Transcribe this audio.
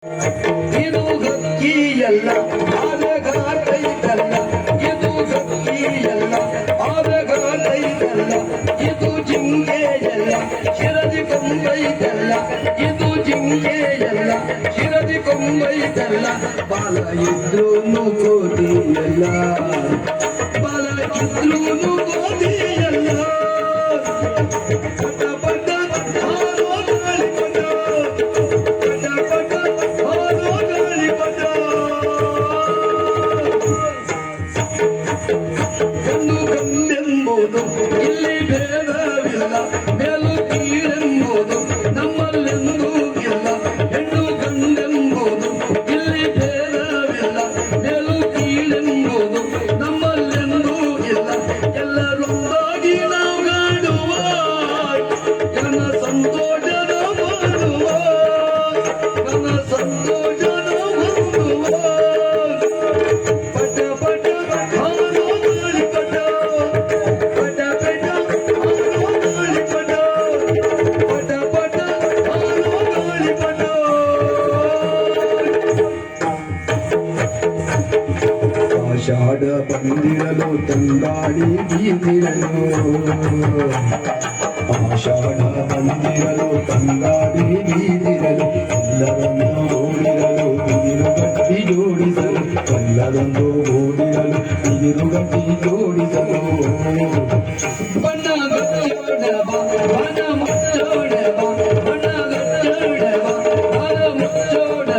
ಇದು ಗಕ್ಕಿಯಲ್ಲ ಆದಗಾತೈತಲ್ಲ, ಇದು ಗಕ್ಕಿಯಲ್ಲ ಆದಗಾತೈತಲ್ಲ, ಇದು ಜಿಂಕೆಯಲ್ಲ ಶಿರದಿ ಕೊಂಬೈತಲ್ಲ, ಇದು ಜಿಂಕೆಯಲ್ಲ ಶಿರದಿ ಕೊಂಬೈತಲ್ಲ, ಬಾಲ ಇದ್ರೂನು ಗೋಧಿಯಲ್ಲ, ಬಾಲ ಇದ್ರೂನು ಗೋಧಿಯಲ್ಲ. ಇಲ್ಲಿ ಭೇದವಿಲ್ಲ, ಮೇಲು ಕೀಳೆಂಬುದು ನಮ್ಮಲ್ಲೆಂದೂ ಇಲ್ಲ, ಹೆಣ್ಣು ಗಂಡೆಂಬುದು ಇಲ್ಲಿ ಭೇದವಿಲ್ಲ, ಮೇಲು ಕೀಳೆಂಬುದು ನಮ್ಮಲ್ಲೆಂದೂ ಇಲ್ಲ, ಎಲ್ಲರೊಂದಾಗಿ ನಾವು ಕಾಡುವ ನನ್ನ ಸಂತೋಷದ ಮಾಡುವ, ನನ್ನ ಸಂತೋಷದ ಮಾಡುವ. ಪಟ ಪಟ ಹಾರೋ ಗಾಳಿ ಪಟ, ಪಟ ಪಟ ಹಾರೋ ಗಾಳಿ ಪಟ, ಪಟ ಪಟ ಹಾರೋ ಗಾಳಿ ಪಟ. ಆಷಾಢ ಬಂದಿರಲು ತಂಗಾಡಿ ಬೀದಿರಲು, ಆಷಾಢ ಬಂದಿರಲು ತಂಗಾಡಿ ಬೀದಿರಲು, ಎಲ್ಲರನ್ನು ಓಡಿರಲು ಬಿದಿರುಗಟ್ಟಿ ಜೋಡಿಸಲು, ಎಲ್ಲರನ್ನು ಓಡಿರಲು ಬಿದಿರುಗಟ್ಟಿ ಜೋಡಿಸಲು. ಬಣ್ಣ ಗಚ್ಚೋಡ ಬಾ, ಬಣ್ಣ ಮುಚ್ಚೋಡ ಬಾ, ಬಣ್ಣ ಗಚ್ಚೋಡ ಬಾ, ಬಣ್ಣ ಮುಚ್ಚೋಡ